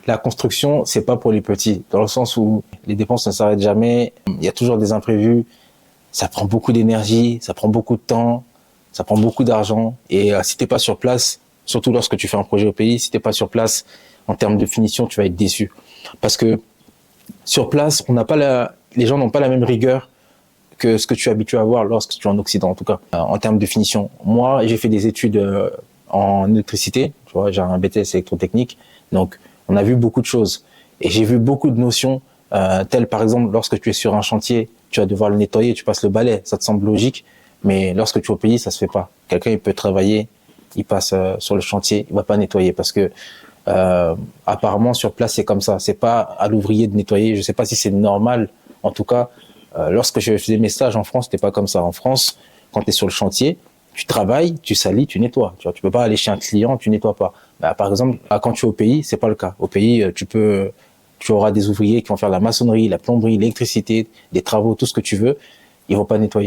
La construction, c'est pas pour les petits, dans le sens où les dépenses ne s'arrêtent jamais. Il y a toujours des imprévus. Ça prend beaucoup d'énergie, ça prend beaucoup de temps, ça prend beaucoup d'argent. Et si t'es pas sur place, surtout lorsque tu fais un projet au pays, si t'es pas sur place, en termes de finition, tu vas être déçu. Parce que sur place, les gens n'ont pas la même rigueur que ce que tu es habitué à voir lorsque tu es en Occident, en tout cas, en termes de finition. Moi, j'ai fait des études en électricité, tu vois, j'ai un BTS électrotechnique, donc on a vu beaucoup de choses. Et j'ai vu beaucoup de notions, telles par exemple, lorsque tu es sur un chantier, tu vas devoir le nettoyer, tu passes le balai, ça te semble logique, mais lorsque tu es au pays, ça se fait pas. Quelqu'un, il peut travailler, il passe sur le chantier, il va pas nettoyer parce que apparemment sur place c'est comme ça, c'est pas à l'ouvrier de nettoyer. Je sais pas si c'est normal. En tout cas, lorsque je faisais mes stages en France, c'était pas comme ça. En France, quand tu es sur le chantier, tu travailles, tu salis, tu nettoies. Tu vois, tu peux pas aller chez un client, tu nettoies pas. Bah, par exemple, quand tu es au pays, c'est pas le cas. Au pays, tu auras des ouvriers qui vont faire la maçonnerie, la plomberie, l'électricité, des travaux, tout ce que tu veux. Ils vont pas nettoyer.